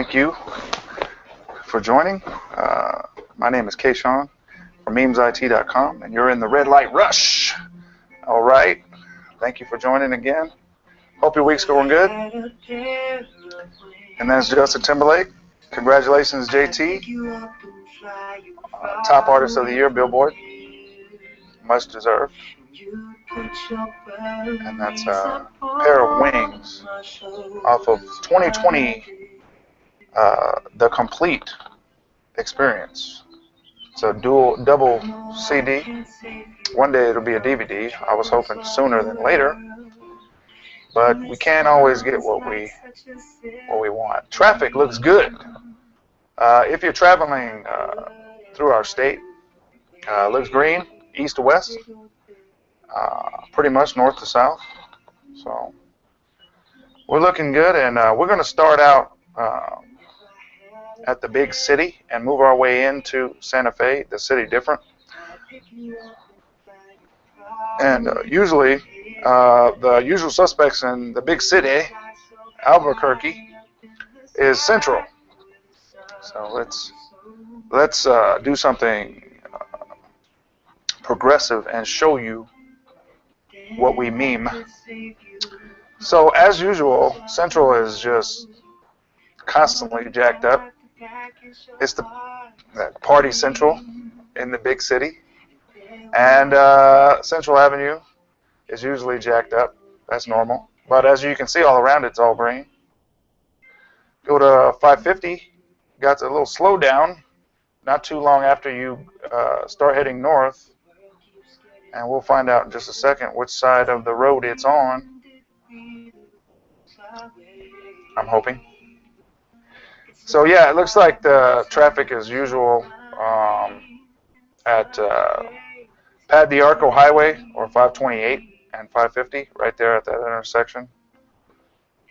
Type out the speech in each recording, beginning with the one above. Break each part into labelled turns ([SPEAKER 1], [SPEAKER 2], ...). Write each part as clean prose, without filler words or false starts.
[SPEAKER 1] Thank you for joining. My name is Kayshawn from memesit.com, and you're in the Red Light Rush. All right. Thank you for joining again. Hope your week's going good. And that's Justin Timberlake. Congratulations, JT. Top Artist of the Year, Billboard. Much deserved. And that's a pair of wings off of 2020, The Complete Experience. It's a double CD. One day it'll be a DVD. I was hoping sooner than later, but we can't always get what we want. Traffic looks good. If you're traveling through our state, looks green, east to west, pretty much north to south. So we're looking good, and we're going to start out at the big city and move our way into Santa Fe, the city different. And usually the usual suspects in the big city, Albuquerque, is Central. So let's do something progressive and show you what we meme. So as usual, Central is just constantly jacked up. It's the party Central in the big city, and Central Avenue is usually jacked up. That's normal. But as you can see, all around it's all green. Go to 550, got a little slowdown not too long after you start heading north, and we'll find out in just a second which side of the road it's on. I'm hoping. So yeah, it looks like the traffic as usual at Pad de Arco Highway, or 528 and 550, right there at that intersection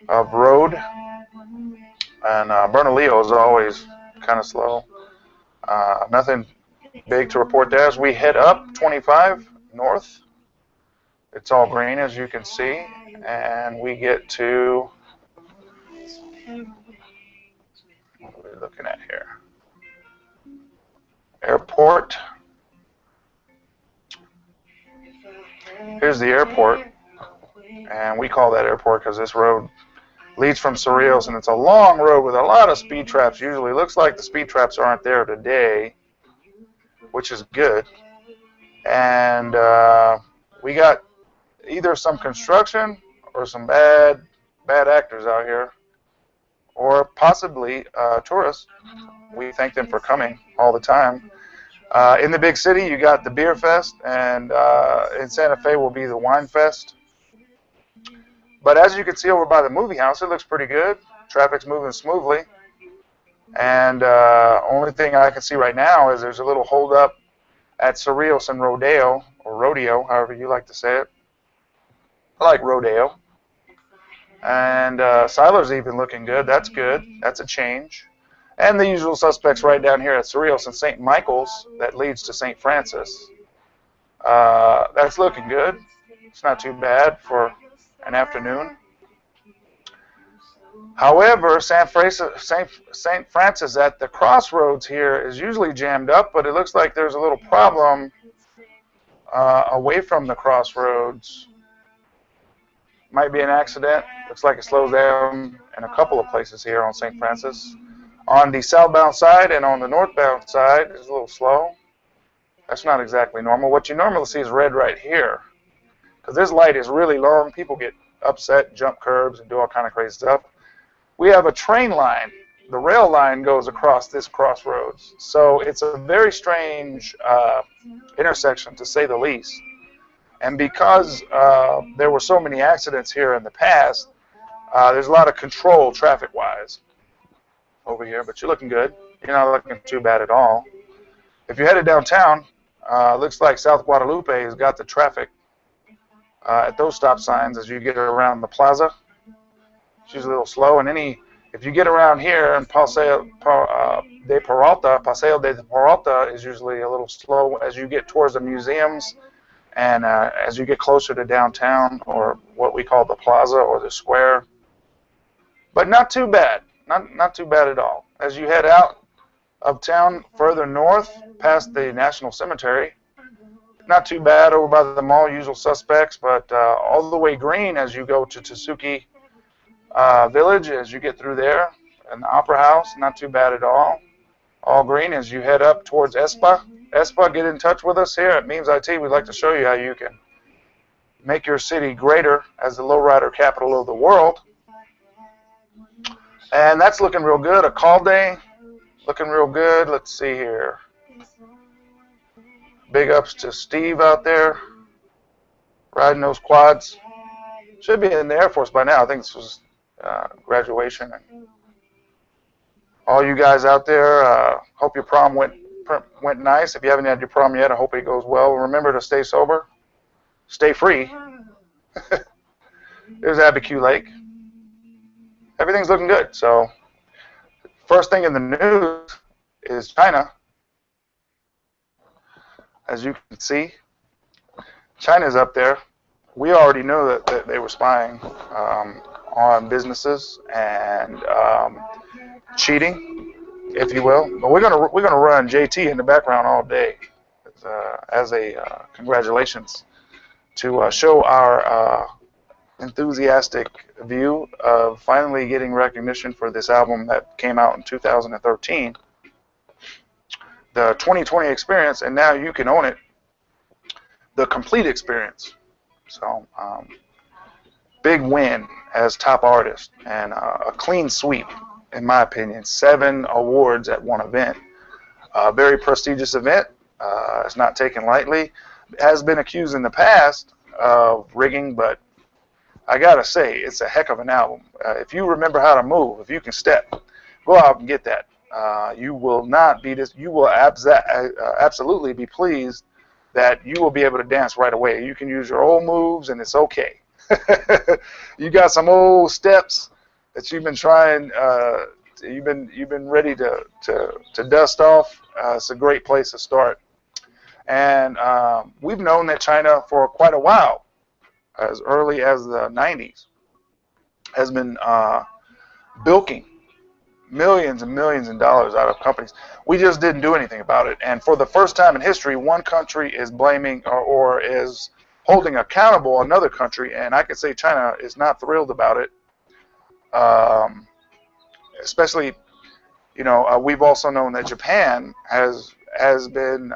[SPEAKER 1] of road. And Bernalillo is always kind of slow. Nothing big to report there. As we head up 25 north, it's all green, as you can see, and we get to, what are we looking at here? Airport. Here's the airport, and we call that airport because this road leads from Cerrillos, and it's a long road with a lot of speed traps. Usually looks like the speed traps aren't there today, which is good. And we got either some construction or some bad actors out here, or possibly tourists. We thank them for coming all the time. In the big city, you got the Beer Fest, and in Santa Fe will be the Wine Fest. But as you can see over by the movie house, it looks pretty good. Traffic's moving smoothly. And only thing I can see right now is there's a little holdup at Cerrillos and Rodeo, or Rodeo, however you like to say it. I like Rodeo. And Siler's even looking good. That's good. That's a change. And the usual suspects right down here at Cerrillos and St. Michael's that leads to St. Francis. That's looking good. It's not too bad for an afternoon. However, St. Francis at the crossroads here is usually jammed up, but it looks like there's a little problem away from the crossroads. Might be an accident. Looks like it slows down in a couple of places here on St. Francis. On the southbound side and on the northbound side is a little slow. That's not exactly normal. What you normally see is red right here, because this light is really long. People get upset, jump curbs, and do all kind of crazy stuff. We have a train line. The rail line goes across this crossroads. So it's a very strange intersection, to say the least. And because there were so many accidents here in the past, there's a lot of control traffic-wise over here. But you're looking good. You're not looking too bad at all. If you're headed downtown, looks like South Guadalupe has got the traffic at those stop signs as you get around the plaza. She's a little slow, and if you get around here, and Paseo de Peralta is usually a little slow as you get towards the museums, and as you get closer to downtown, or what we call the plaza or the square. But not too bad. Not too bad at all. As you head out of town further north, past the National Cemetery, not too bad over by the mall, usual suspects, but all the way green as you go to Tsuki Village, as you get through there, and the Opera House, not too bad at all. All green as you head up towards Espa. Espa, get in touch with us here at Memes IT. We'd like to show you how you can make your city greater as the lowrider capital of the world. And that's looking real good. A call day, looking real good. Let's see here. Big ups to Steve out there, riding those quads. Should be in the Air Force by now. I think this was graduation. And all you guys out there, hope your prom went nice. If you haven't had your prom yet, I hope it goes well. Remember to stay sober, stay free. There's Abiquiu Lake. Everything's looking good. So, first thing in the news is China. As you can see, China's up there. We already know that they were spying on businesses and cheating, if you will. But we're gonna run JT in the background all day as a congratulations to show our enthusiastic view of finally getting recognition for this album that came out in 2013, the 2020 experience, and now you can own it, the complete experience. So big win as top artist, and a clean sweep in my opinion. 7 awards at one event, a very prestigious event. It's not taken lightly. It has been accused in the past of rigging, but I gotta say, it's a heck of an album. If you remember how to move, if you can step, go out and get that. You will not be this. You will absolutely be pleased that you will be able to dance right away. You can use your old moves, and it's okay. You got some old steps that you've been trying. You've been ready to dust off. It's a great place to start. And we've known that China for quite a while, as early as the 90s, has been bilking millions and millions of dollars out of companies. We just didn't do anything about it. And for the first time in history, one country is blaming or is holding accountable another country. And I could say China is not thrilled about it. Especially, you know, we've also known that Japan has been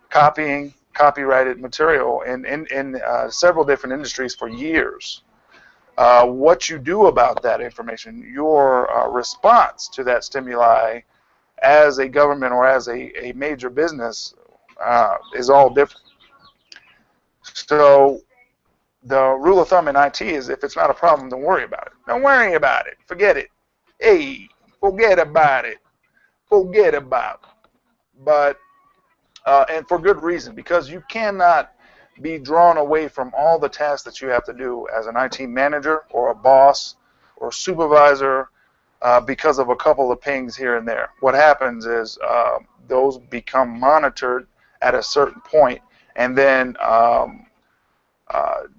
[SPEAKER 1] copying copyrighted material in several different industries for years. What you do about that information, your response to that stimuli as a government or as a major business is all different. So the rule of thumb in IT is if it's not a problem, don't worry about it. Don't worry about it. Forget it. Hey, forget about it. Forget about it. But and for good reason, because you cannot be drawn away from all the tasks that you have to do as an IT manager or a boss or supervisor because of a couple of pings here and there. What happens is those become monitored at a certain point and then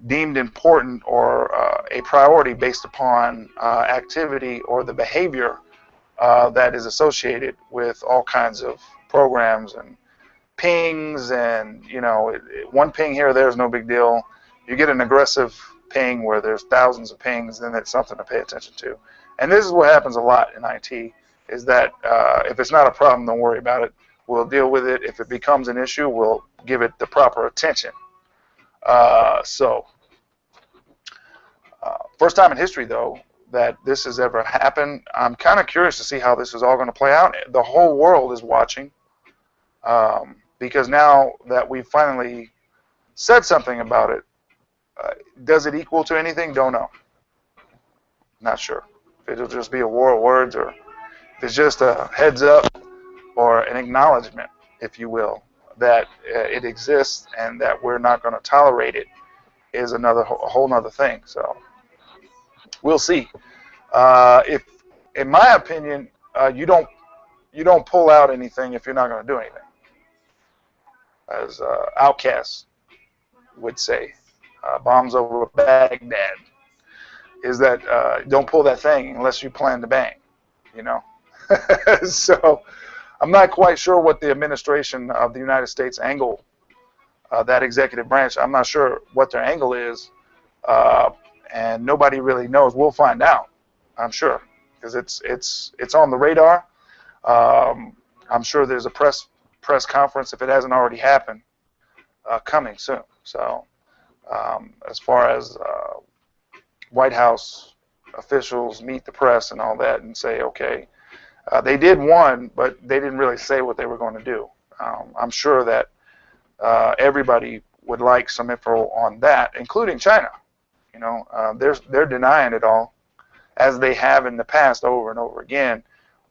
[SPEAKER 1] deemed important or a priority based upon activity or the behavior that is associated with all kinds of programs and pings, and you know, one ping here or there is no big deal. You get an aggressive ping where there's thousands of pings, then it's something to pay attention to. And this is what happens a lot in IT, is that if it's not a problem, don't worry about it. We'll deal with it. If it becomes an issue, we'll give it the proper attention. First time in history, though, that this has ever happened. I'm kind of curious to see how this is all going to play out. The whole world is watching. Because now that we've finally said something about it, does it equal to anything? Don't know. Not sure. If it'll just be a war of words, or if it's just a heads up or an acknowledgement, if you will, that it exists and that we're not going to tolerate it, is a whole nother thing. So we'll see. If, in my opinion, you don't pull out anything if you're not going to do anything, as Outkast would say, bombs over Baghdad. is that don't pull that thing unless you plan to bang, you know. So I'm not quite sure what the administration of the United States angle, that executive branch, I'm not sure what their angle is, and nobody really knows. We'll find out, I'm sure, because it's on the radar. I'm sure there's a press conference, if it hasn't already happened, coming soon. So as far as White House officials meet the press and all that and say, okay, they did one, but they didn't really say what they were going to do. I'm sure that everybody would like some info on that, including China. You know, they're denying it all, as they have in the past over and over again,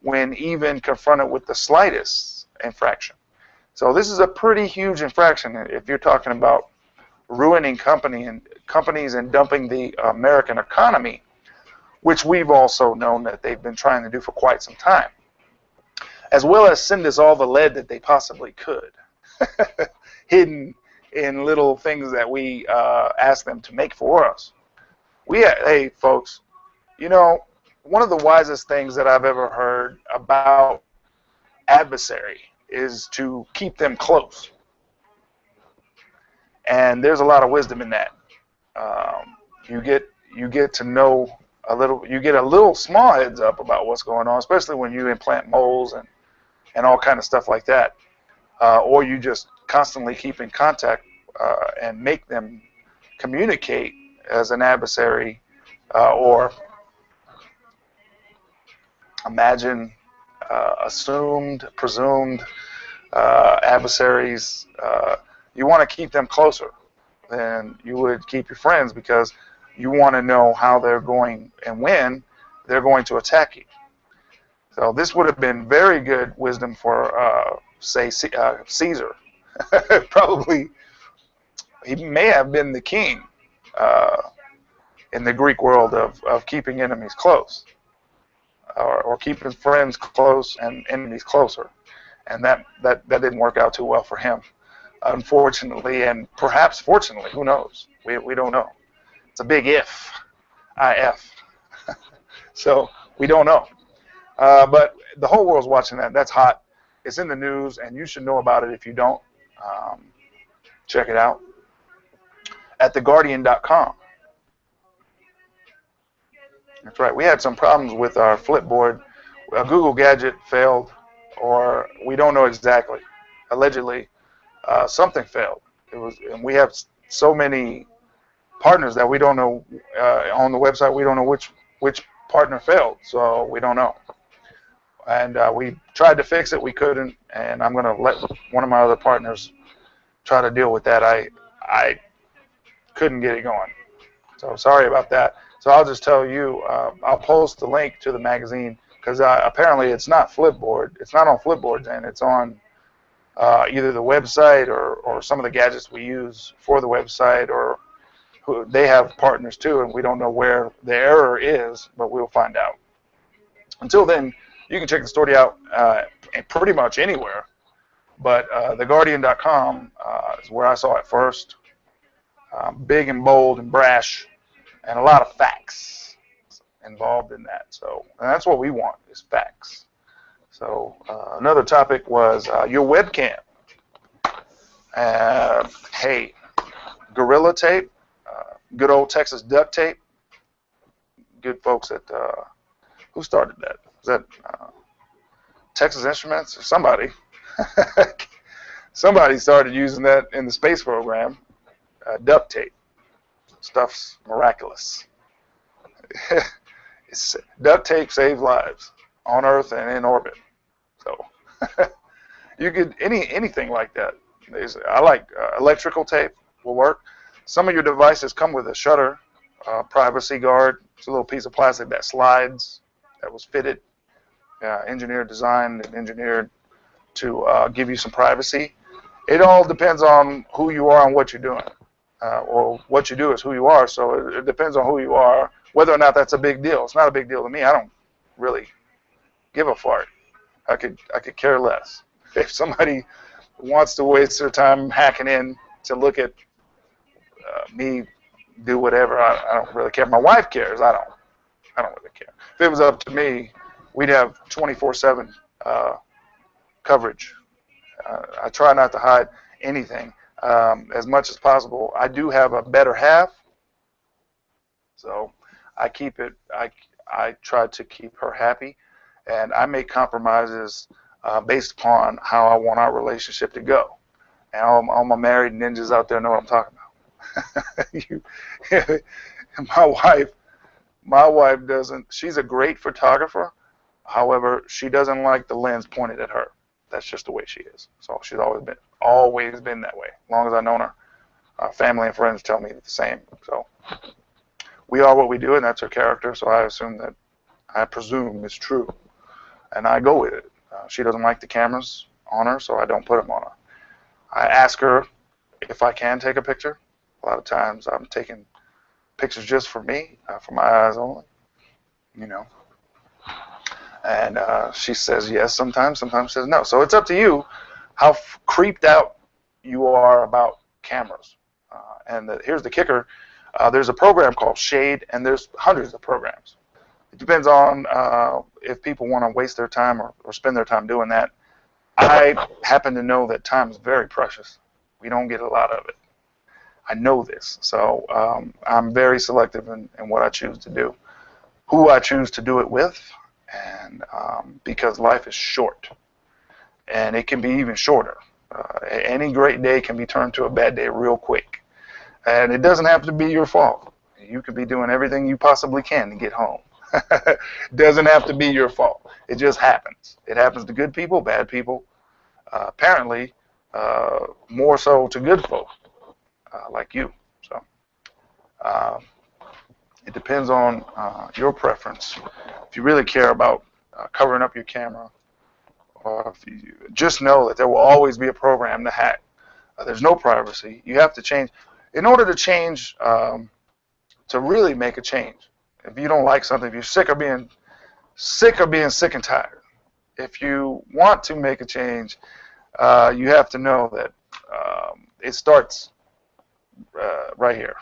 [SPEAKER 1] when even confronted with the slightest infraction. So this is a pretty huge infraction if you're talking about ruining companies and dumping the American economy, which we've also known that they've been trying to do for quite some time, as well as send us all the lead that they possibly could, hidden in little things that we ask them to make for us. Hey, folks, you know, one of the wisest things that I've ever heard about adversary is to keep them close. And there's a lot of wisdom in that. You get to know a little, you get a little small heads up about what's going on, especially when you implant moles and all kind of stuff like that. Or you just constantly keep in contact and make them communicate as an adversary, or imagine assumed, presumed adversaries. You want to keep them closer than you would keep your friends, because you want to know how they're going and when they're going to attack you. So this would have been very good wisdom for, say, Caesar. Probably, he may have been the king in the Greek world of keeping enemies close, or keeping friends close and enemies closer. And that didn't work out too well for him, unfortunately, and perhaps fortunately. Who knows? We don't know. It's a big if. So we don't know. But the whole world's watching that. That's hot. It's in the news, and you should know about it if you don't. Check it out at theguardian.com. That's right. We had some problems with our Flipboard. A Google gadget failed, or we don't know exactly. Allegedly, something failed. And we have so many partners that we don't know on the website. We don't know which partner failed, so we don't know. And we tried to fix it. We couldn't, and I'm going to let one of my other partners try to deal with that. I couldn't get it going. So sorry about that. So I'll just tell you, I'll post the link to the magazine, because apparently it's not Flipboard. It's not on Flipboards, and it's on either the website or some of the gadgets we use for the website, or they have partners too, and we don't know where the error is, but we'll find out. Until then, you can check the story out pretty much anywhere, but theguardian.com is where I saw it first. Big and bold and brash, and a lot of facts involved in that. So, and that's what we want, is facts. So another topic was your webcam. Hey, Gorilla Tape, good old Texas duct tape. Good folks at, who started that? Was that Texas Instruments or somebody? Somebody started using that in the space program. Duct tape. Stuff's miraculous. Duct tape saves lives on Earth and in orbit. So you could anything like that. I like electrical tape will work. Some of your devices come with a shutter, privacy guard. It's a little piece of plastic that slides, that was fitted, engineered, designed, and engineered to give you some privacy. It all depends on who you are and what you're doing. Or what you do is who you are, so it depends on who you are, whether or not that's a big deal. It's not a big deal to me. I don't really give a fart. I could care less. If somebody wants to waste their time hacking in to look at me do whatever. I don't really care. My wife cares. I don't really care. If it was up to me, we'd have 24/7 coverage. I try not to hide anything as much as possible. I do have a better half, so I keep it. I try to keep her happy, and I make compromises based upon how I want our relationship to go. And all my married ninjas out there know what I'm talking about. My wife doesn't. She's a great photographer. However, she doesn't like the lens pointed at her. That's just the way she is. So she's always been that way. As long as I've known her, family and friends tell me the same. So we are what we do, and that's her character. So I presume it's true, and I go with it. She doesn't like the cameras on her, so I don't put them on her. I ask her if I can take a picture. A lot of times I'm taking pictures just for me, for my eyes only, you know. And she says yes sometimes says no. So it's up to you how creeped out you are about cameras. Here's the kicker. There's a program called Shade, and there's hundreds of programs. It depends on if people want to waste their time or spend their time doing that. I happen to know that time is very precious. We don't get a lot of it. I know this. So I'm very selective in what I choose to do, who I choose to do it with, and because life is short, and it can be even shorter. Any great day can be turned to a bad day real quick, and it doesn't have to be your fault. You could be doing everything you possibly can to get home. It doesn't have to be your fault. It just happens. It happens to good people, bad people. Apparently, more so to good folk like you. So it depends on your preference. If you really care about covering up your camera, or if you just know that there will always be a program to hack. There's no privacy. You have to change. In order to change, to really make a change, if you don't like something, if you're sick of being sick and tired, if you want to make a change, you have to know that it starts right here.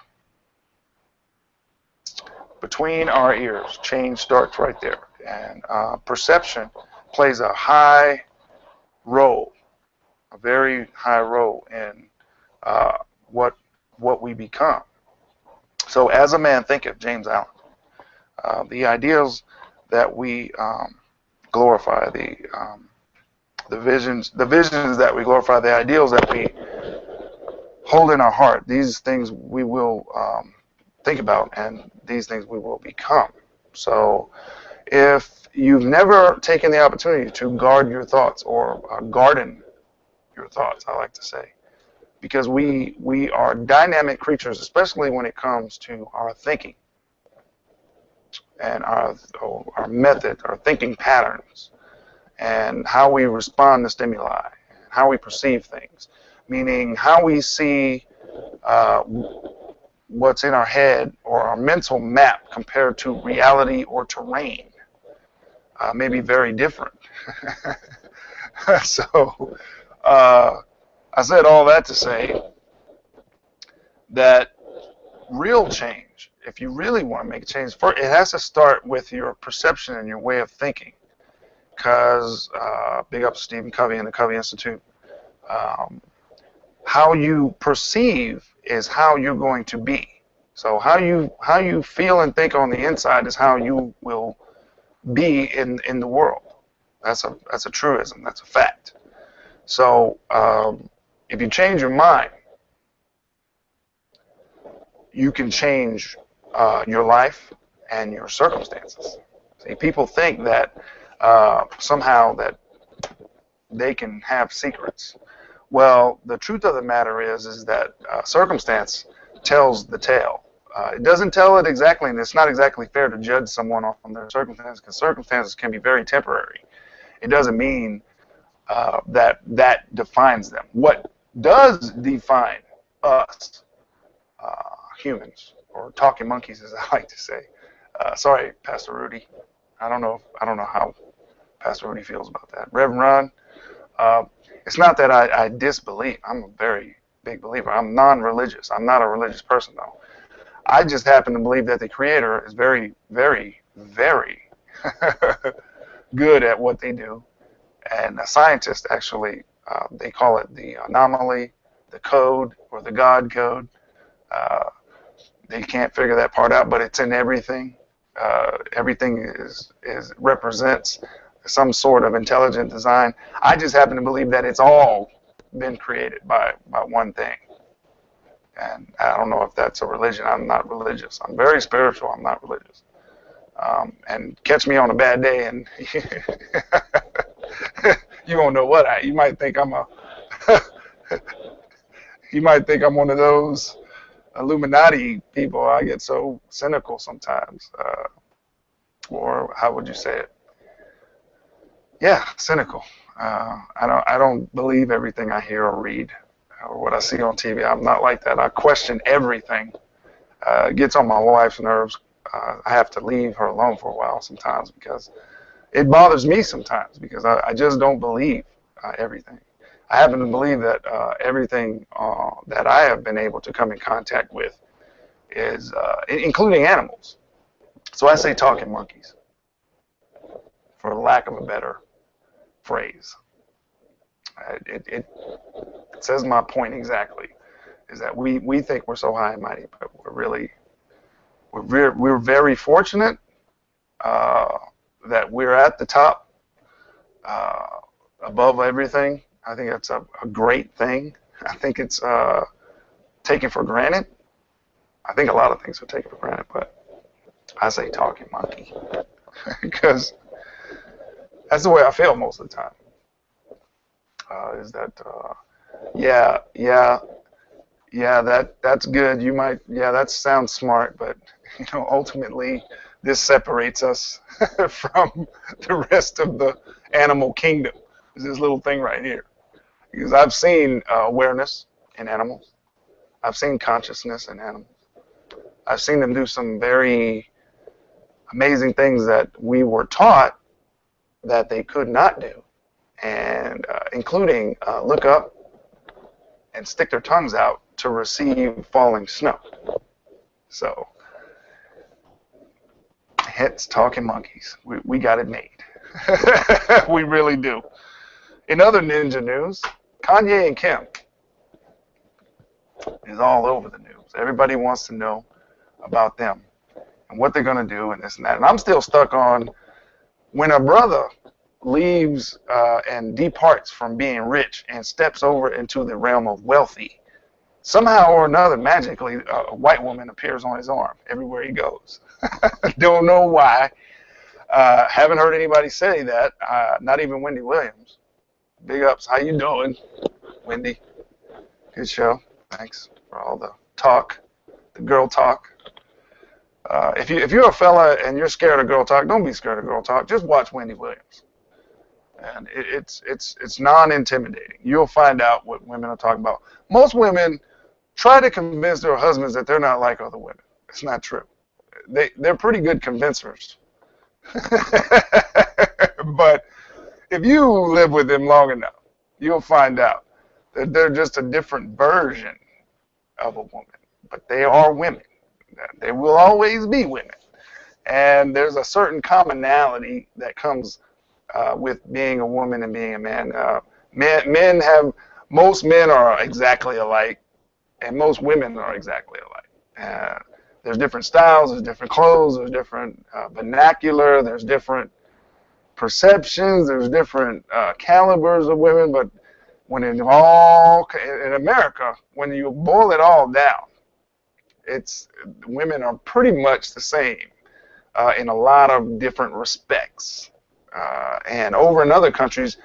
[SPEAKER 1] Between our ears, change starts right there. And perception plays a high role, a very high role in what we become. So as a man thinketh, James Allen, the ideals that we glorify, the visions that we glorify, the ideals that we hold in our heart, these things we will think about, and these things we will become. So if you've never taken the opportunity to guard your thoughts, or garden your thoughts, I like to say, because we are dynamic creatures, especially when it comes to our thinking and our method, our thinking patterns, and how we respond to stimuli, how we perceive things, meaning how we see what's in our head or our mental map compared to reality or terrain, may be very different. So I said all that to say that real change, if you really want to make a change, first, it has to start with your perception and your way of thinking. Because, big up Stephen Covey and the Covey Institute, how you perceive is how you're going to be. So how you feel and think on the inside is how you will be in the world. That's a truism. That's a fact. So if you change your mind, you can change your life and your circumstances. See, people think that somehow that they can have secrets. Well, the truth of the matter is that circumstance tells the tale. It doesn't tell it exactly, and it's not exactly fair to judge someone off on their circumstances, because circumstances can be very temporary. It doesn't mean that defines them. What does define us, humans, or talking monkeys, as I like to say? Sorry, Pastor Rudy. I don't know how Pastor Rudy feels about that. Reverend Ron, it's not that I disbelieve. I'm a very big believer. I'm non-religious. I'm not a religious person, though. I just happen to believe that the creator is very, very, very good at what they do. And a scientist actually, they call it the anomaly, the code, or the God code. Uh, they can't figure that part out, but it's in everything. Everything is represents some sort of intelligent design. I just happen to believe that it's all been created by one thing. And I don't know if that's a religion. I'm not religious. I'm very spiritual. I'm not religious. And catch me on a bad day, and you won't know what you might think I'm a. You might think I'm one of those Illuminati people. I get so cynical sometimes, or how would you say it? Yeah, cynical. I don't believe everything I hear or read or what I see on TV. I'm not like that. I question everything. It gets on my wife's nerves. I have to leave her alone for a while sometimes because it bothers me sometimes because I just don't believe everything. I happen to believe that everything that I have been able to come in contact with is, including animals. So I say talking monkeys, for lack of a better phrase. It says my point exactly, is that we think we're so high and mighty, but we're very fortunate that we're at the top, above everything. I think that's a great thing. I think it's taken for granted. I think a lot of things are taken for granted, but I say talking monkey because that's the way I feel most of the time. Is that that's good. You might that sounds smart, but ultimately this separates us from the rest of the animal kingdom. Is this little thing right here? Because I've seen awareness in animals. I've seen consciousness in animals. I've seen them do some very amazing things that we were taught that they could not do, and including look up and stick their tongues out to receive falling snow. So, hence talking monkeys. We got it made. We really do. In other ninja news, Kanye and Kim is all over the news. Everybody wants to know about them and what they're going to do and this and that. And I'm still stuck on when a brother leaves and departs from being rich and steps over into the realm of wealthy, somehow or another, magically, a white woman appears on his arm everywhere he goes. Don't know why. Haven't heard anybody say that. Not even Wendy Williams. Big ups. How you doing, Wendy? Good show. Thanks for all the talk, the girl talk. If you're a fella and you're scared of girl talk, don't be scared of girl talk. Just watch Wendy Williams, and it's non-intimidating. You'll find out what women are talking about. Most women try to convince their husbands that they're not like other women. It's not true. They're pretty good convincers. But if you live with them long enough, you'll find out that they're just a different version of a woman. But they are women. They will always be women. And there's a certain commonality that comes with being a woman and being a man. Most men are exactly alike, and most women are exactly alike. There's different styles, there's different clothes, there's different vernacular, there's different perceptions, there's different calibers of women, but when in America, when you boil it all down, women are pretty much the same in a lot of different respects. And over in other countries,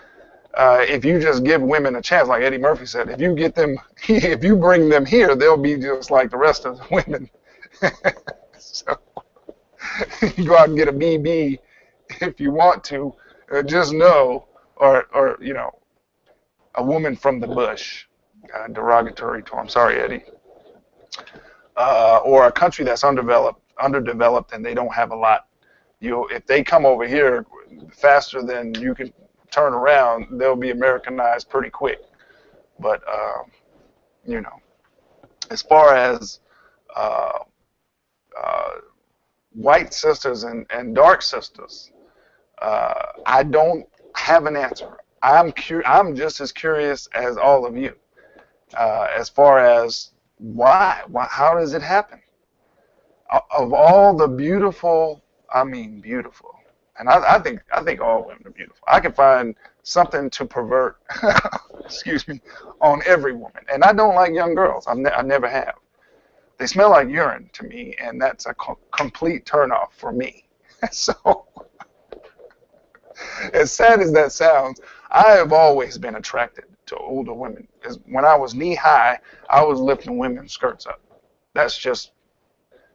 [SPEAKER 1] if you just give women a chance, like Eddie Murphy said, if you bring them here, they'll be just like the rest of the women. So you go out and get a BB if you want to. Just know, or a woman from the bush, derogatory term. Sorry, Eddie. Or a country that's underdeveloped, and they don't have a lot. If they come over here faster than you can turn around, they'll be Americanized pretty quick. But as far as white sisters and dark sisters. I don't have an answer. I'm just as curious as all of you, as far as why, how does it happen? Of all the beautiful, I mean beautiful, and I think all women are beautiful. I can find something to pervert, excuse me, on every woman, and I don't like young girls. I never have. They smell like urine to me, and that's a complete turnoff for me. So, as sad as that sounds, I have always been attracted to older women. Because when I was knee high, I was lifting women's skirts up. That's just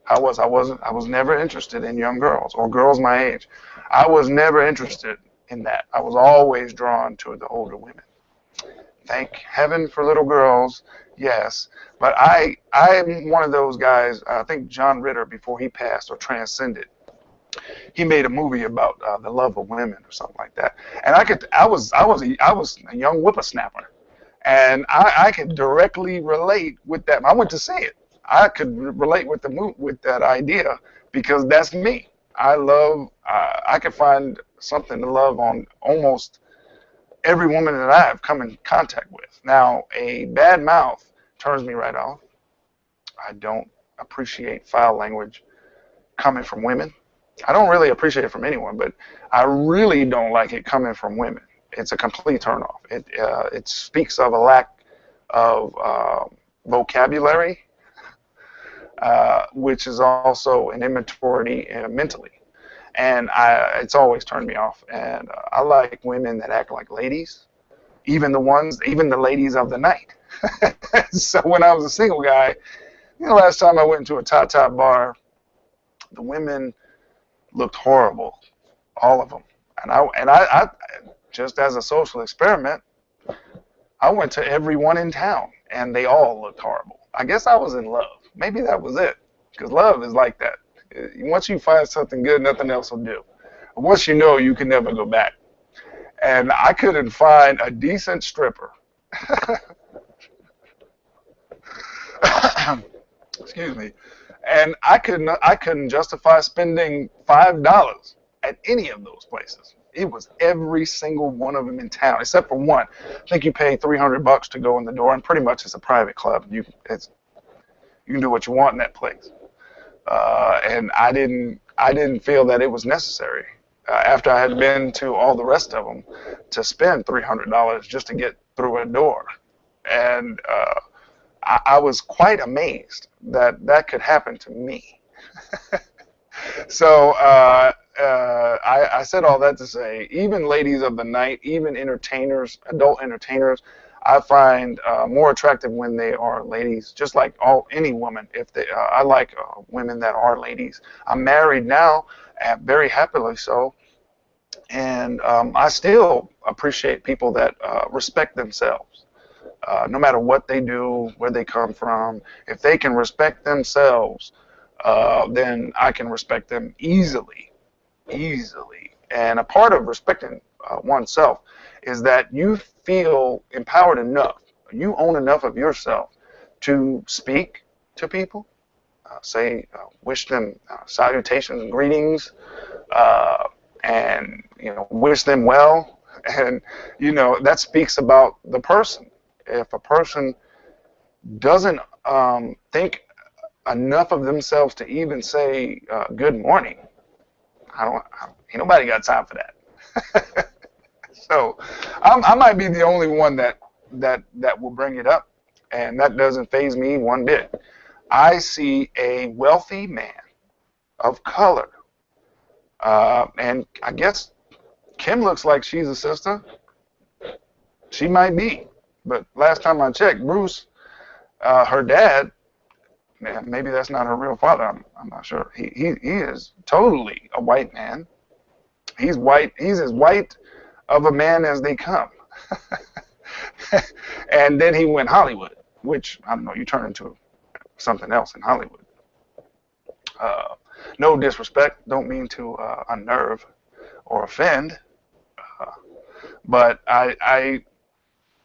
[SPEAKER 1] how I was. I was never interested in young girls or girls my age. I was never interested in that. I was always drawn to the older women. Thank heaven for little girls, yes. But I'm one of those guys. I think John Ritter, before he passed or transcended, he made a movie about the love of women or something like that. And I was a young whippersnapper, and I could directly relate with that. I went to see it. I could relate with with that idea because that's me. I love. I could find something to love on almost every woman that I have come in contact with. Now, a bad mouth turns me right off. I don't appreciate foul language coming from women. I don't really appreciate it from anyone, but I really don't like it coming from women. It's a complete turnoff. It speaks of a lack of vocabulary, which is also an immaturity mentally. And it's always turned me off. And I like women that act like ladies, even the ladies of the night. So when I was a single guy, last time I went to a top bar, the women looked horrible, all of them. And I just as a social experiment, I went to every one in town, and they all looked horrible. I guess I was in love. Maybe that was it, because love is like that. Once you find something good, nothing else will do. Once you know, you can never go back. And I couldn't find a decent stripper. Excuse me. And I couldn't justify spending $5 at any of those places. It was every single one of them in town, except for one. I think you pay $300 to go in the door, and pretty much it's a private club. You can do what you want in that place. And I didn't feel that it was necessary after I had been to all the rest of them to spend $300 just to get through a door. And I was quite amazed that that could happen to me. So I said all that to say, even ladies of the night, even entertainers, adult entertainers, I find more attractive when they are ladies, just like any woman. I like women that are ladies. I'm married now, very happily so, and I still appreciate people that respect themselves. No matter what they do, where they come from, if they can respect themselves, then I can respect them easily. And a part of respecting oneself is that you feel empowered enough, you own enough of yourself to speak to people, wish them salutations and greetings, and wish them well, and that speaks about the person. If a person doesn't think enough of themselves to even say good morning, ain't nobody got time for that. So I might be the only one that will bring it up, and that doesn't faze me one bit. I see a wealthy man of color, and I guess Kim looks like she's a sister. She might be, but last time I checked, Bruce, her dad, man, maybe that's not her real father. I'm not sure. He is totally a white man. He's white. He's as white of a man as they come. And then he went Hollywood, which, I don't know, you turn into something else in Hollywood. No disrespect, don't mean to unnerve or offend, but I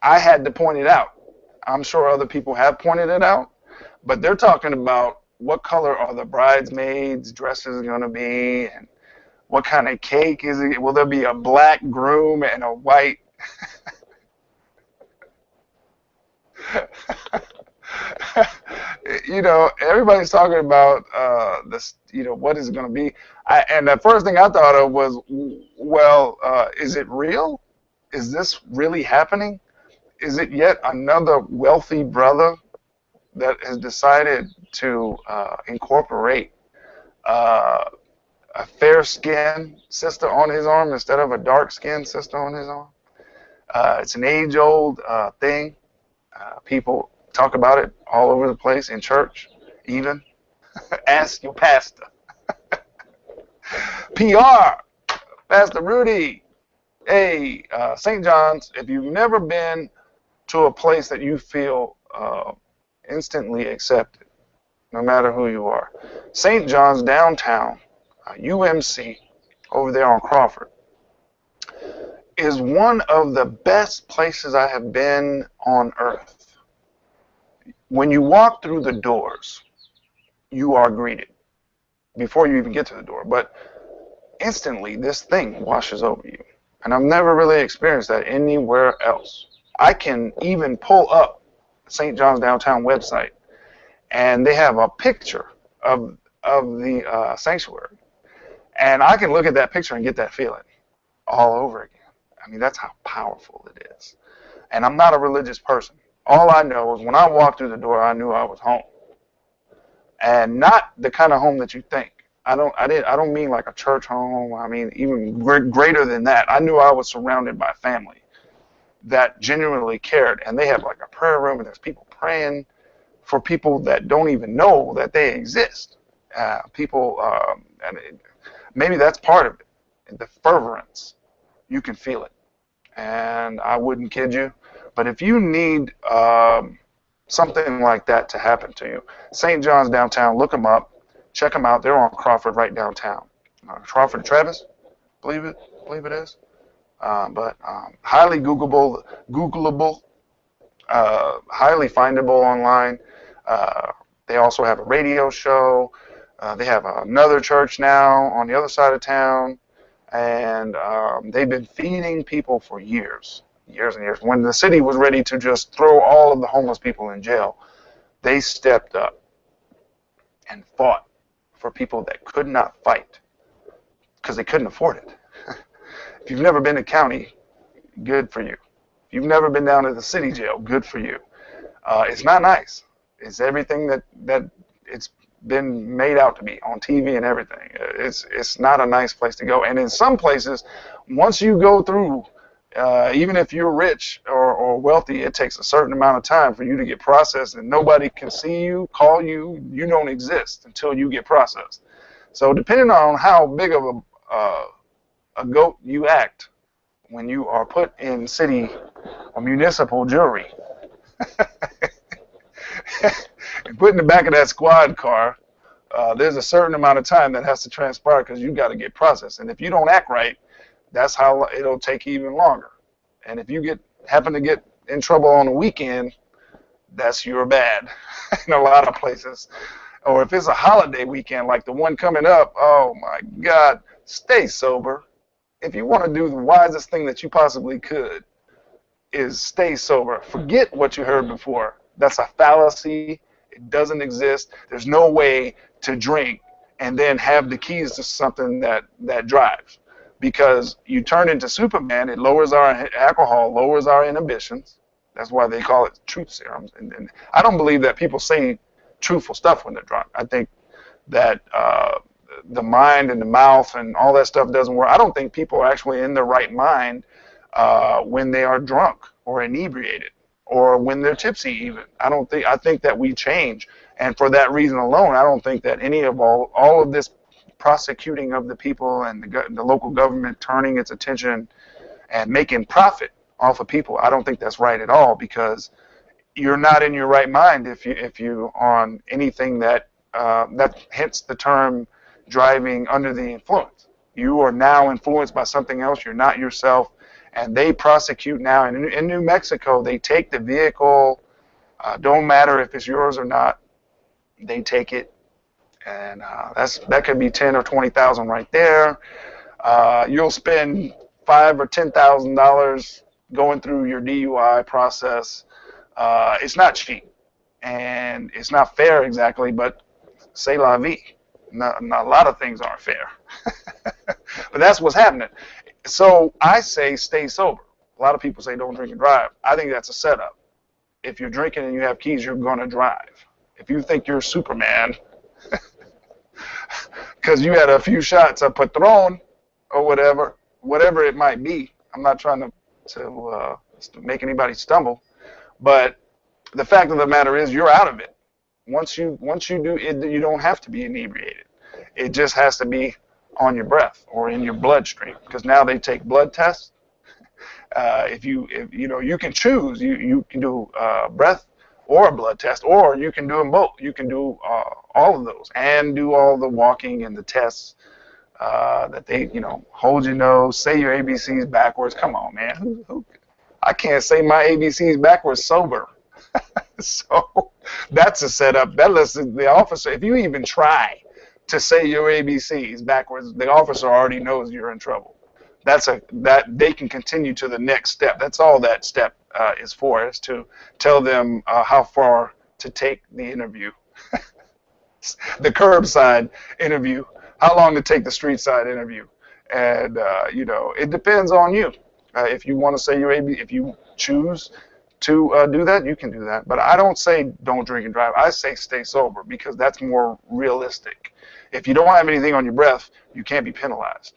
[SPEAKER 1] had to point it out. I'm sure other people have pointed it out, but they're talking about what color are the bridesmaids' dresses going to be, and what kind of cake is it? Will there be a black groom and a white? Everybody's talking about this. What is it going to be? And the first thing I thought of was, well, is it real? Is this really happening? Is it yet another wealthy brother that has decided to incorporate a fair-skinned sister on his arm instead of a dark-skinned sister on his arm? It's an age-old thing. People talk about it all over the place, in church even. Ask your pastor. PR, Pastor Rudy. Hey, St. John's, if you've never been to a place that you feel instantly accepted, no matter who you are, St. John's downtown, UMC, over there on Crawford, is one of the best places I have been on earth. When you walk through the doors, you are greeted before you even get to the door, but instantly this thing washes over you. And I've never really experienced that anywhere else. I can even pull up St. John's Downtown website, and they have a picture of the sanctuary. And I can look at that picture and get that feeling all over again. I mean, that's how powerful it is. And I'm not a religious person. All I know is when I walked through the door, I knew I was home. And not the kind of home that you think. I don't mean like a church home. I mean even greater than that. I knew I was surrounded by family that genuinely cared, and they have like a prayer room, and there's people praying for people that don't even know that they exist. Maybe that's part of it. The fervorance, you can feel it, and I wouldn't kid you. But if you need something like that to happen to you, St. John's Downtown, look them up. Check them out. They're on Crawford, right downtown. Crawford and Travis, believe it is. But highly Googleable, highly findable online. They also have a radio show. They have another church now on the other side of town, and they've been feeding people for years and years. When the city was ready to just throw all of the homeless people in jail, they stepped up and fought for people that could not fight because they couldn't afford it. If you've never been to county, good for you. If you've never been down to the city jail, good for you. It's not nice. It's everything that it's been made out to be on TV and everything. It's not a nice place to go. And in some places, once you go through, even if you're rich or wealthy, it takes a certain amount of time for you to get processed, and nobody can see you, call you. You don't exist until you get processed. So depending on how big of a goat you act when you are put in city or municipal jury and put in the back of that squad car, there's a certain amount of time that has to transpire because you got to get processed. And if you don't act right, that's how it'll take even longer. And if you happen to get in trouble on the weekend, that's your bad in a lot of places. Or if it's a holiday weekend like the one coming up, oh my God, stay sober. If you want to do the wisest thing that you possibly could is stay sober. Forget what you heard before. That's a fallacy. It doesn't exist. There's no way to drink and then have the keys to something that drives. Because you turn into Superman, it lowers our alcohol, lowers our inhibitions. That's why they call it truth serums. And I don't believe that people say truthful stuff when they're drunk. I think that the mind and the mouth and all that stuff doesn't work. I don't think people are actually in their right mind when they are drunk or inebriated or when they're tipsy even. I think that we change. And for that reason alone, I don't think that any of all of this prosecuting of the people and the local government turning its attention and making profit off of people, I don't think that's right at all, because you're not in your right mind if you on anything that hence the term driving under the influence. You are now influenced by something else. You're not yourself, and they prosecute now. And in New Mexico, they take the vehicle. Don't matter if it's yours or not. They take it and that could be 10 or 20,000 right there. You'll spend $5,000 or $10,000 going through your DUI process. It's not cheap, and it's not fair exactly, but c'est la vie. Not a lot of things aren't fair, but that's what's happening. So I say stay sober. A lot of people say don't drink and drive. I think that's a setup. If you're drinking and you have keys, you're going to drive. If you think you're Superman because you had a few shots of Patron or whatever it might be. I'm not trying to make anybody stumble, but the fact of the matter is you're out of it. Once you do it, you don't have to be inebriated. It just has to be on your breath or in your bloodstream, because now they take blood tests. If you can choose, you can do breath or a blood test, or you can do them both. You can do all of those and do all the walking and the tests that they, hold your nose, say your ABCs backwards. Come on, man. I can't say my ABCs backwards sober. So that's a setup. That lets the officer, if you even try to say your ABCs backwards, the officer already knows you're in trouble. That they can continue to the next step. That's all that step is for, is to tell them how far to take the interview. The curbside interview, how long to take the street side interview. And, it depends on you. If you want to say your AB, if you choose to do that, you can do that. But I don't say don't drink and drive. I say stay sober, because that's more realistic. If you don't have anything on your breath, you can't be penalized.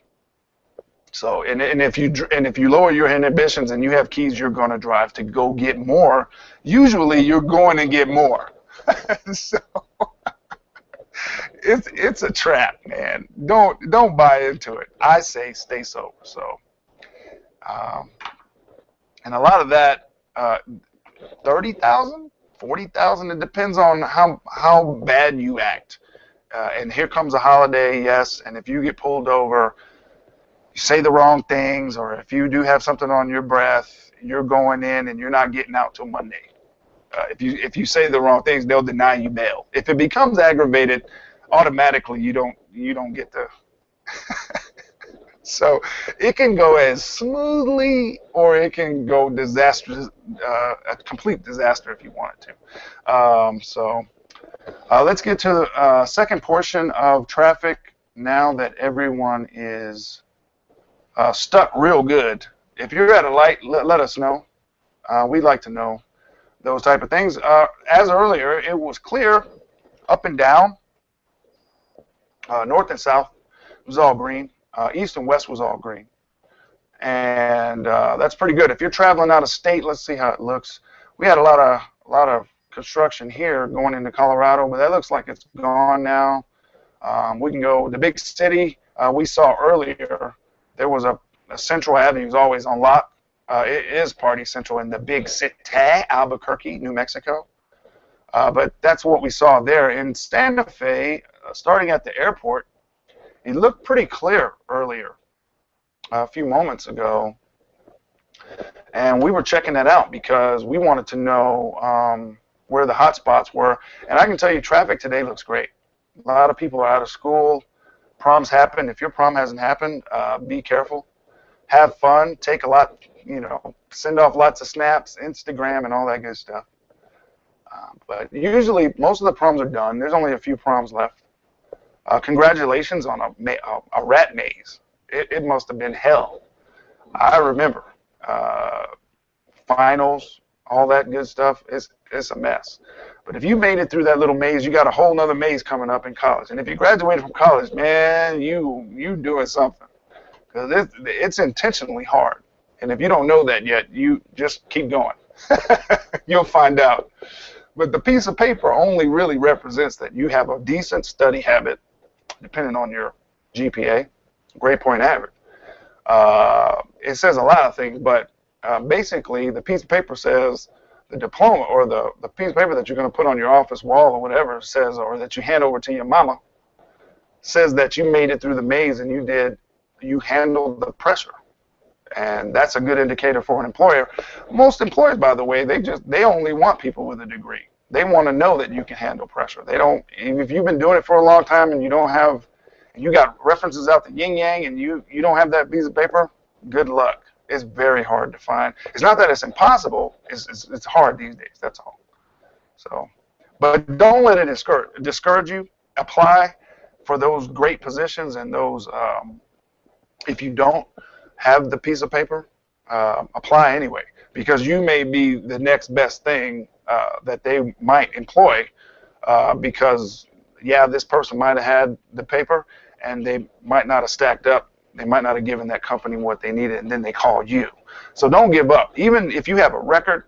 [SPEAKER 1] So, and if you lower your inhibitions and you have keys, you're going to drive to go get more. Usually, you're going to get more. So, it's a trap, man. Don't buy into it. I say stay sober. So, and a lot of that, 30,000, 40,000. It depends on how bad you act. And here comes a holiday, yes. And if you get pulled over, you say the wrong things, or if you do have something on your breath, you're going in and you're not getting out till Monday. If you say the wrong things, they'll deny you bail. If it becomes aggravated, automatically you don't get the. So it can go as smoothly, or it can go disastrous, a complete disaster if you want it to. So let's get to the second portion of traffic. Now that everyone is stuck real good. If you're at a light, let us know. We'd like to know those type of things. As earlier, it was clear up and down, north and south was all green. East and west was all green. And that's pretty good. If you're traveling out of state, let's see how it looks. We had a lot of construction here going into Colorado, but that looks like it's gone now. We can go the big city. We saw earlier there was a Central Avenue is always on lock. It is Party Central in the big city, Albuquerque, New Mexico. But that's what we saw there. In Santa Fe, starting at the airport, it looked pretty clear earlier, a few moments ago. And we were checking that out because we wanted to know where the hot spots were. And I can tell you traffic today looks great. A lot of people are out of school. Proms happen. If your prom hasn't happened, be careful. Have fun. Take a lot, send off lots of snaps, Instagram, and all that good stuff. But usually, most of the proms are done. There's only a few proms left. Congratulations on a rat maze. It must have been hell. I remember. Finals, all that good stuff. It's a mess. But if you made it through that little maze, you got a whole nother maze coming up in college. And if you graduated from college, man, you doing something. Because it's intentionally hard. And if you don't know that yet, you just keep going. You'll find out. But the piece of paper only really represents that you have a decent study habit, depending on your GPA, grade point average. It says a lot of things, but basically the piece of paper says the diploma, or the piece of paper that you're going to put on your office wall or whatever says, or that you hand over to your mama, says that you made it through the maze and you handled the pressure. And that's a good indicator for an employer. Most employers, by the way, they only want people with a degree. They want to know that you can handle pressure. They don't, if you've been doing it for a long time and you don't have, and you got references out the yin yang and you don't have that piece of paper, good luck. It's very hard to find. It's not that it's impossible. It's hard these days. That's all. So, but don't let it discourage you. Apply for those great positions and those. If you don't have the piece of paper, apply anyway, because you may be the next best thing that they might employ, because yeah, this person might have had the paper and they might not have stacked up. They might not have given that company what they needed, and then they call you. So don't give up. Even if you have a record,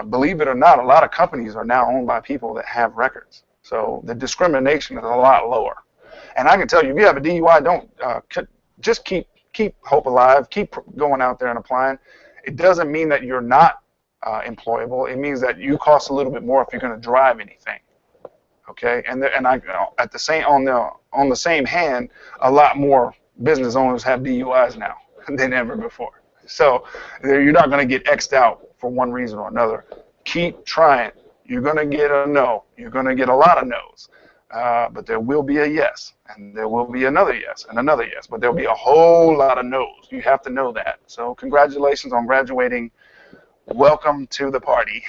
[SPEAKER 1] believe it or not, a lot of companies are now owned by people that have records. So the discrimination is a lot lower. And I can tell you, if you have a DUI, don't just keep hope alive. Keep going out there and applying. It doesn't mean that you're not employable. It means that you cost a little bit more if you're going to drive anything. Okay, and at the same on the same hand, a lot more business owners have DUIs now than ever before. So you're not going to get X'd out for one reason or another. Keep trying. You're going to get a no. You're going to get a lot of no's. But there will be a yes, and there will be another yes, and another yes. But there'll be a whole lot of no's. You have to know that. So congratulations on graduating. Welcome to the party.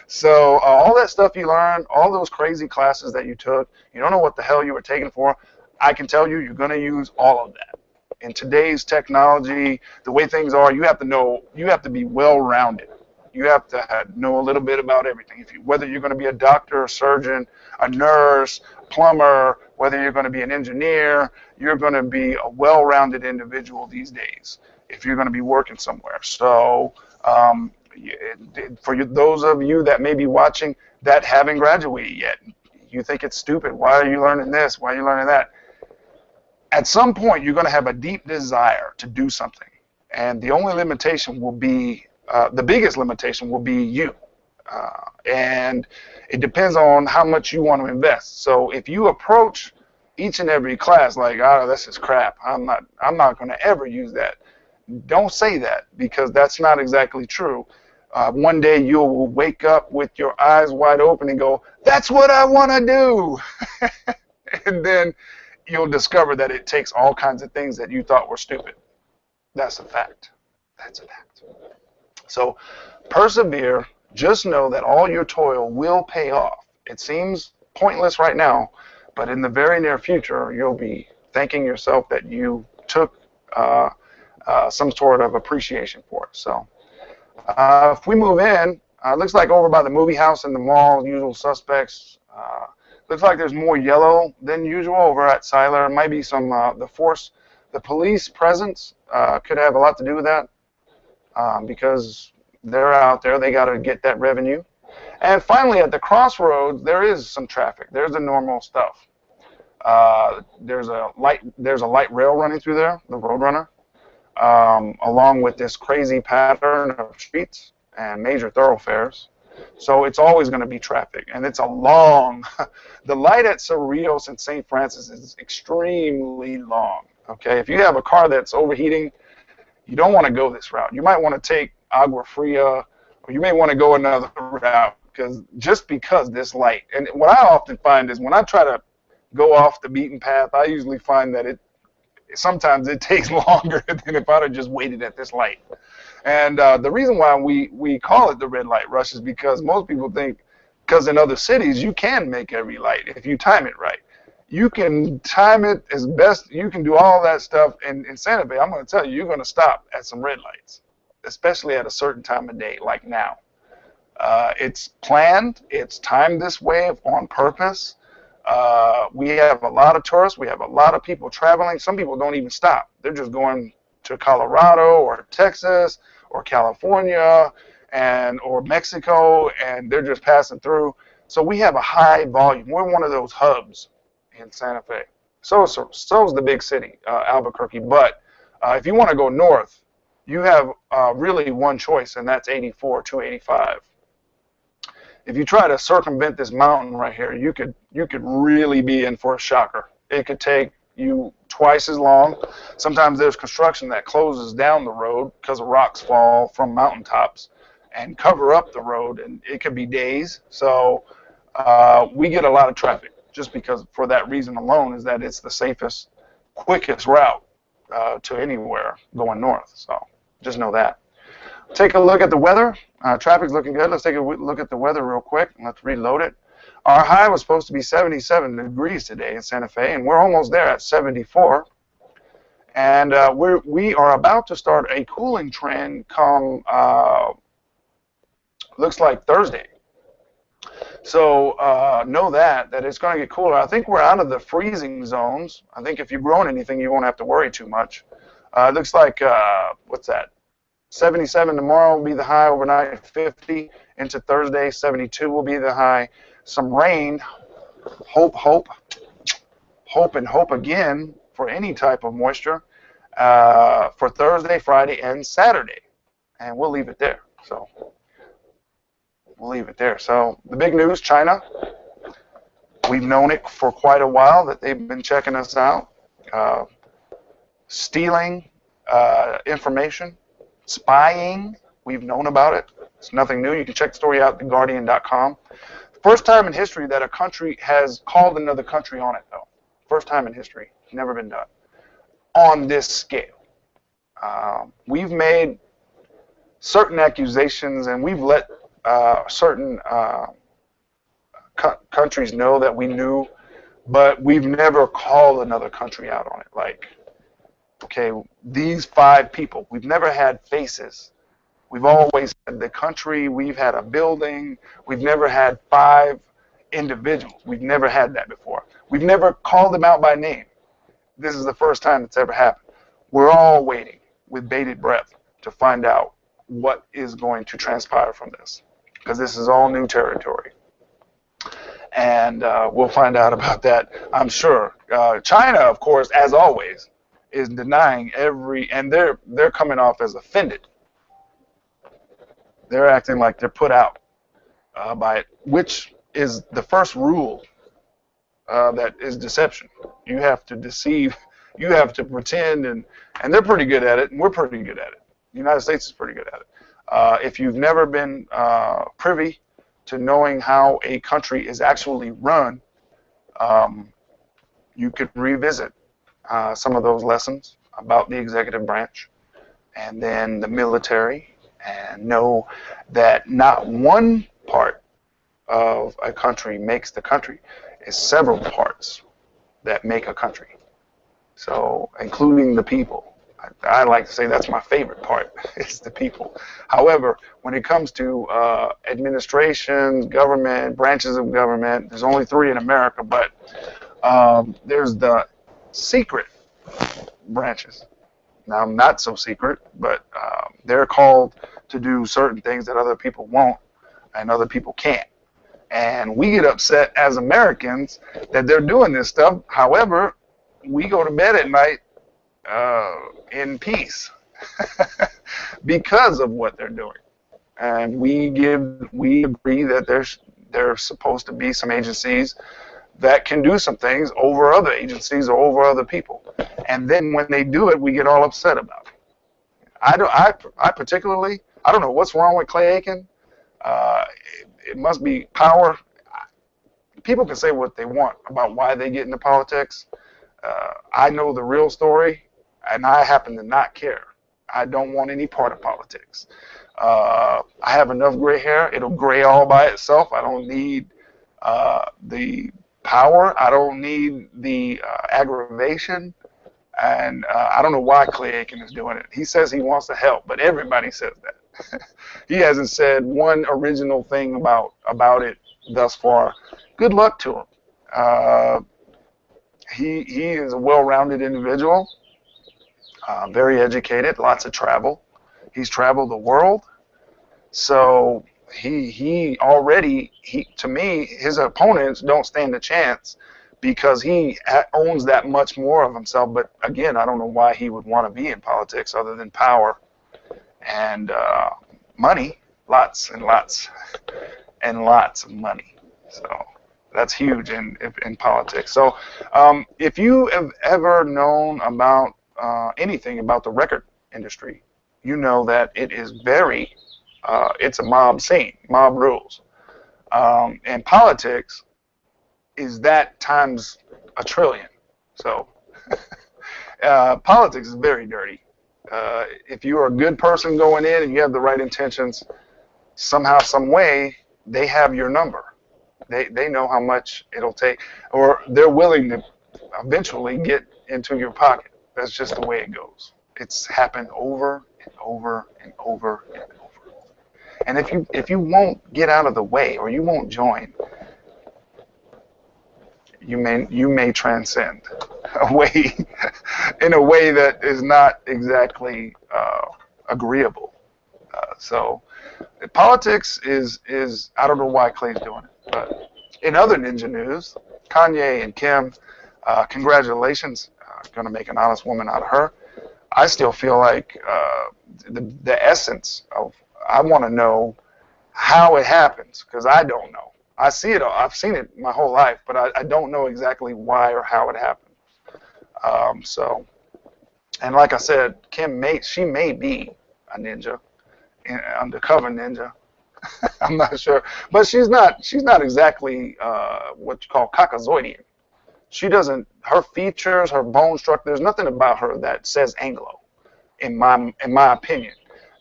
[SPEAKER 1] So all that stuff you learned, all those crazy classes that you took, you don't know what the hell you were taking for. I can tell you, you're going to use all of that. In today's technology, the way things are, you have to know, you have to be well-rounded. You have to know a little bit about everything. Whether you're going to be a doctor, a surgeon, a nurse, plumber, whether you're going to be an engineer, you're going to be a well-rounded individual these days if you're going to be working somewhere. So for those of you that may be watching that haven't graduated yet, you think it's stupid. Why are you learning this? Why are you learning that? At some point, you're going to have a deep desire to do something. And the only limitation will be, the biggest limitation will be you. And it depends on how much you want to invest. So if you approach each and every class like, oh, this is crap, I'm not going to ever use that. Don't say that, because that's not exactly true. One day you will wake up with your eyes wide open and go, that's what I want to do. And then you'll discover that it takes all kinds of things that you thought were stupid. That's a fact. That's a fact. So persevere. Just know that all your toil will pay off. It seems pointless right now, but in the very near future, you'll be thanking yourself that you took some sort of appreciation for it. So if we move in, looks like over by the movie house and the mall, usual suspects. Looks like there's more yellow than usual over at Siler. Might be some the police presence could have a lot to do with that, because they're out there. They got to get that revenue. And finally, at the crossroads, there is some traffic. There's the normal stuff. There's a light rail running through there, the Roadrunner, along with this crazy pattern of streets and major thoroughfares. So it's always going to be traffic, and it's a long. The light at Cerritos and St. Francis is extremely long. Okay, if you have a car that's overheating, you don't want to go this route. You might want to take Agua Fria, or you may want to go another route, because this light. And what I often find is when I try to go off the beaten path, I usually find that sometimes it takes longer than if I'd have just waited at this light. And the reason why we call it the red light rush is because most people think, because in other cities you can make every light if you time it right. You can time it as best, you can do all that stuff. And in Santa Fe, I'm going to tell you, you're going to stop at some red lights, especially at a certain time of day like now. It's planned, it's timed this way on purpose. We have a lot of tourists, we have a lot of people traveling. Some people don't even stop. They're just going to Colorado or Texas or California or Mexico, and they're just passing through. So we have a high volume. We're one of those hubs in Santa Fe. So's the big city, Albuquerque. But if you want to go north, you have really one choice, and that's 84, 285. If you try to circumvent this mountain right here, you could really be in for a shocker. It could take you twice as long. Sometimes there's construction that closes down the road because rocks fall from mountaintops, and cover up the road, and it could be days. So we get a lot of traffic just because, for that reason alone, is that it's the safest, quickest route to anywhere going north. So just know that. Take a look at the weather. Traffic's looking good. Let's take a look at the weather real quick. Let's reload it. Our high was supposed to be 77 degrees today in Santa Fe, and we're almost there at 74. And we are about to start a cooling trend come, looks like Thursday. So know that it's going to get cooler. I think we're out of the freezing zones. I think if you've grown anything, you won't have to worry too much. It looks like, what's that? 77 tomorrow will be the high, overnight 50. Into Thursday, 72 will be the high. Some rain, hope again for any type of moisture for Thursday, Friday, and Saturday. And we'll leave it there. So we'll leave it there. So the big news, China. We've known it for quite a while that they've been checking us out, stealing information, spying. We've known about it. It's nothing new. You can check the story out at theguardian.com. First time in history that a country has called another country on it, though. First time in history. It's never been done on this scale. We've made certain accusations, and we've let certain countries know that we knew, but we've never called another country out on it. Like, okay, these 5 people, we've never had faces. We've always had the country, we've had a building, we've never had 5 individuals. We've never had that before. We've never called them out by name. This is the first time it's ever happened. We're all waiting with bated breath to find out what is going to transpire from this, because this is all new territory. And we'll find out about that, I'm sure. China, of course, as always, is denying and they're coming off as offended. They're acting like they're put out by it, which is the first rule that is deception. You have to deceive, you have to pretend, and they're pretty good at it, and we're pretty good at it. The United States is pretty good at it. If you've never been privy to knowing how a country is actually run, you could revisit some of those lessons about the executive branch and then the military, and know that not one part of a country makes the country. It's several parts that make a country. So, including the people. I like to say that's my favorite part, is the people. However, when it comes to administrations, government, branches of government, there's only 3 in America, but there's the secret branches. Now, not so secret, but they're called to do certain things that other people won't and other people can't. And we get upset as Americans that they're doing this stuff. However, we go to bed at night in peace because of what they're doing. And we agree that there's supposed to be some agencies that can do some things over other agencies or over other people. And then when they do it, we get all upset about it. I particularly, I don't know what's wrong with Clay Aiken. It must be power. People can say what they want about why they get into politics. I know the real story, and I happen to not care. I don't want any part of politics. I have enough gray hair. It'll gray all by itself. I don't need the power. I don't need the aggravation. And I don't know why Clay Aiken is doing it. He says he wants to help, but everybody says that. He hasn't said one original thing about it thus far. Good luck to him. He is a well-rounded individual, very educated, lots of travel. He's traveled the world. So he already, to me, his opponents don't stand a chance, because he owns that much more of himself. But again, I don't know why he would want to be in politics other than power and money, lots and lots and lots of money. So that's huge in politics. So if you have ever known about anything about the record industry, you know that it is very It's a mob scene, mob rules. And politics is that times a trillion. So politics is very dirty. If you are a good person going in and you have the right intentions, somehow, some way, they have your number. They know how much it'll take, or they're willing to eventually get into your pocket. That's just the way it goes. It's happened over and over and over and over. And if you won't get out of the way, or you won't join, you may transcend a way in a way that is not exactly agreeable. So politics is I don't know why Clay's doing it. But in other ninja news, Kanye and Kim, congratulations, going to make an honest woman out of her. I still feel like the essence of, I want to know how it happens, because I don't know. I see it. I've seen it my whole life, but I don't know exactly why or how it happened. So, and like I said, Kim she may be a ninja, undercover ninja. I'm not sure, but she's not exactly what you call Caucasian. She doesn't. Her features, her bone structure. There's nothing about her that says Anglo, in my opinion.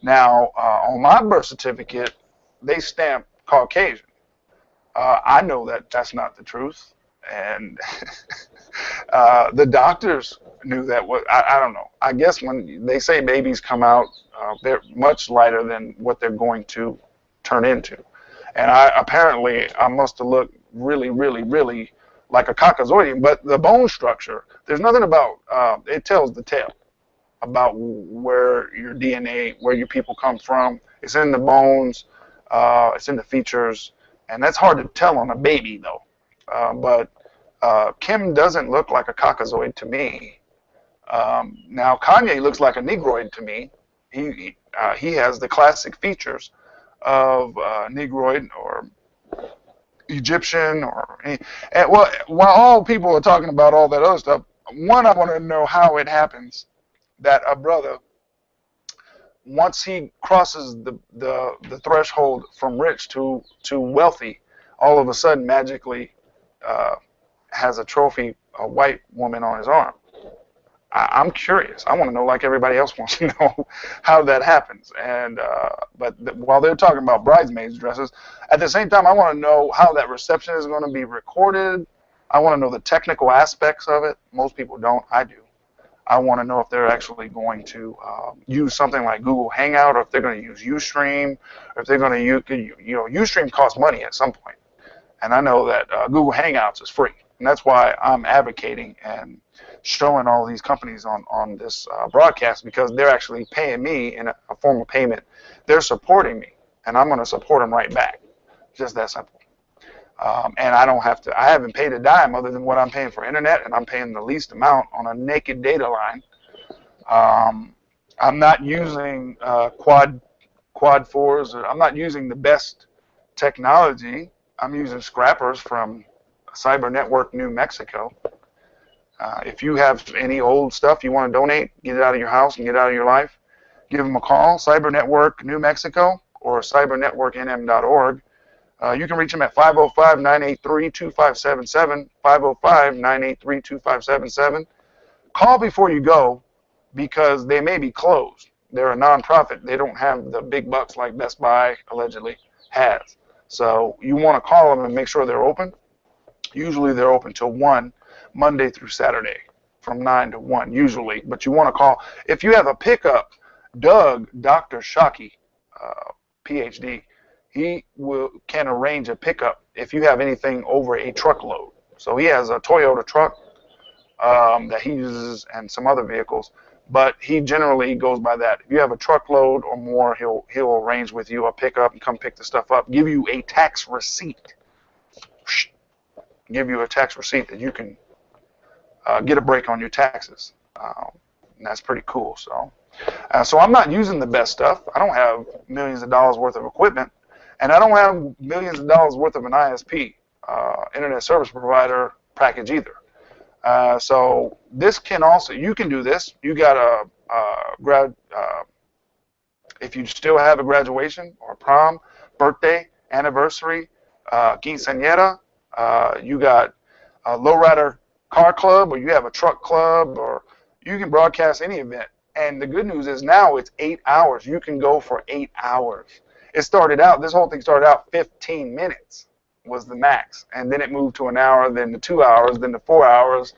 [SPEAKER 1] Now, on my birth certificate, they stamp Caucasian. I know that that's not the truth, and the doctors knew that. I don't know. I guess when they say babies come out, they're much lighter than what they're going to turn into, and apparently I must have looked really, really, really like a Caucasian. But the bone structure, there's nothing about. It tells the tale about where your DNA, where your people come from. It's in the bones. It's in the features. And that's hard to tell on a baby, though. But Kim doesn't look like a Caucasoid to me. Now, Kanye looks like a Negroid to me. He has the classic features of Negroid or Egyptian or well, while all people are talking about all that other stuff, one, I want to know how it happens that a brother, once he crosses the threshold from rich to wealthy, all of a sudden magically has a trophy, a white woman on his arm. I'm curious. I want to know, like everybody else wants to know, how that happens. And but while they're talking about bridesmaids dresses, at the same time, I want to know how that reception is going to be recorded. I want to know the technical aspects of it. Most people don't. I do. I want to know if they're actually going to use something like Google Hangout, or if they're going to use Ustream, or if they're going to use, Ustream costs money at some point. And I know that Google Hangouts is free. And that's why I'm advocating and showing all these companies on this broadcast, because they're actually paying me in a form of payment. They're supporting me, and I'm going to support them right back. Just that simple. And I don't have to, I haven't paid a dime other than what I'm paying for internet, and I'm paying the least amount on a naked data line. I'm not using quad 4s. I'm not using the best technology. I'm using scrappers from Cyber Network New Mexico. If you have any old stuff you want to donate, get it out of your house and get it out of your life, give them a call, Cyber Network New Mexico or cybernetworknm.org. You can reach them at 505-983-2577, 505-983-2577. Call before you go, because they may be closed. They're a nonprofit. They don't have the big bucks like Best Buy allegedly has. So you want to call them and make sure they're open. Usually they're open till 1, Monday through Saturday, from 9 to 1 usually. But you want to call. If you have a pickup, Dr. Shockey, PhD, he can arrange a pickup if you have anything over a truckload. So he has a Toyota truck that he uses and some other vehicles, but he generally goes by that. If you have a truckload or more, he'll arrange with you a pickup and come pick the stuff up, give you a tax receipt. Give you a tax receipt that you can get a break on your taxes. And that's pretty cool. So I'm not using the best stuff. I don't have millions of dollars worth of equipment. And I don't have millions of dollars worth of an ISP, internet service provider package either. So this can also, you can do this. You got a If you still have a graduation or a prom, birthday, anniversary, quinceañera, you got a lowrider car club, or you have a truck club, or you can broadcast any event. And the good news is now it's 8 hours. You can go for 8 hours. It started out, this whole thing started out 15 minutes was the max. And then it moved to an hour, then to 2 hours, then to 4 hours,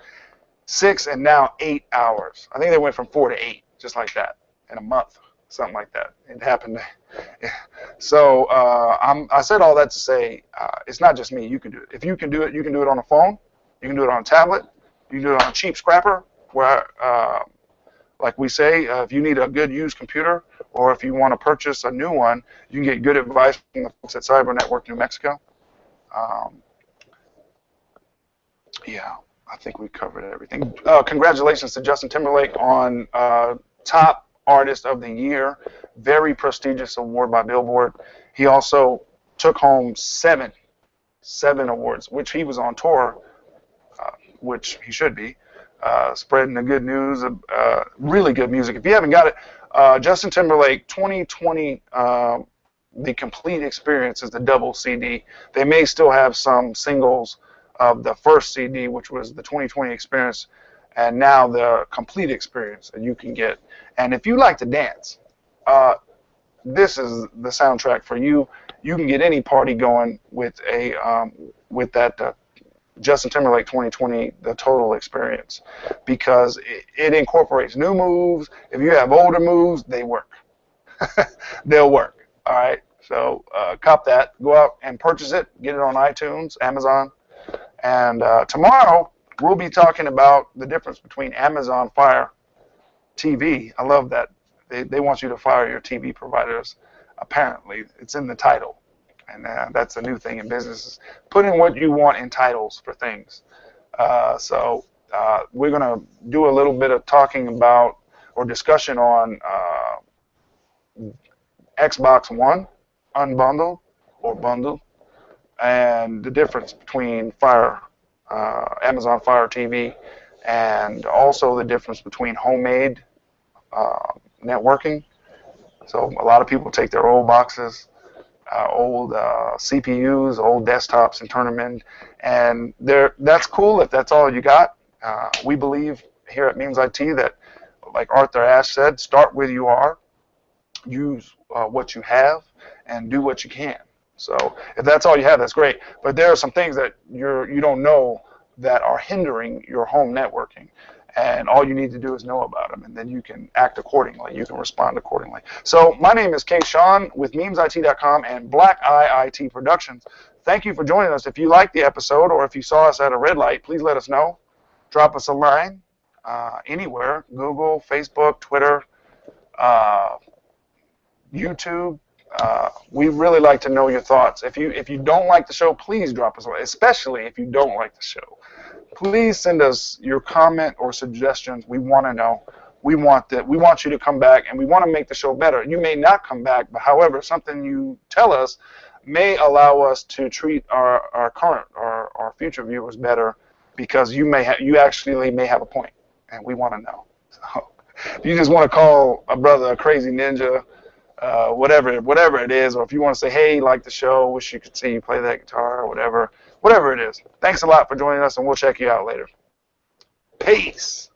[SPEAKER 1] 6, and now 8 hours. I think they went from 4 to 8, just like that, in a month, something like that. It happened. So I said all that to say it's not just me. You can do it. If you can do it, you can do it on a phone. You can do it on a tablet. You can do it on a cheap scrapper, where, like we say, if you need a good used computer, or if you want to purchase a new one, you can get good advice from the folks at Cyber Network New Mexico. Yeah, I think we covered everything. Congratulations to Justin Timberlake on Top Artist of the Year. Very prestigious award by Billboard. He also took home seven awards, which he was on tour, which he should be, spreading the good news of really good music. If you haven't got it, Justin Timberlake 2020, The Complete Experience is the double CD. They may still have some singles of the first CD, which was the 2020 Experience, and now the Complete Experience that you can get. And if you like to dance, this is the soundtrack for you. You can get any party going with a with that Justin Timberlake 2020, the Total Experience, because it incorporates new moves. If you have older moves, they work. They'll work. All right. So cop that. Go out and purchase it. Get it on iTunes, Amazon. And tomorrow we'll be talking about the difference between Amazon Fire TV. I love that. They want you to fire your TV providers. Apparently, it's in the title. And that's a new thing in business. Put in what you want in titles for things. So we're going to do a little bit of talking about or discussion on Xbox One, unbundled or bundled, and the difference between Amazon Fire TV, and also the difference between homemade networking. So a lot of people take their old boxes, old CPUs, old desktops, and turn them in. And that's cool if that's all you got. We believe here at Memes IT that, like Arthur Ashe said, start where you are, use what you have, and do what you can. So if that's all you have, that's great. But there are some things that you don't know that are hindering your home networking. And all you need to do is know about them, and then you can act accordingly. You can respond accordingly. So my name is K. Sean with MemesIT.com and Black Eye IT Productions. Thank you for joining us. If you liked the episode, or if you saw us at a red light, please let us know. Drop us a line anywhere: Google, Facebook, Twitter, YouTube. We really like to know your thoughts. If you don't like the show, please drop us a line, especially if you don't like the show. Please send us your comment or suggestions. We want to know. We want you to come back, and we want to make the show better. You may not come back, but however, something you tell us may allow us to treat our current or our future viewers better, because you actually may have a point, and we want to know. So if you just want to call a brother a crazy ninja, whatever it is, or if you want to say, hey, like the show, wish you could see you play that guitar, or whatever it is. Thanks a lot for joining us, and we'll check you out later. Peace.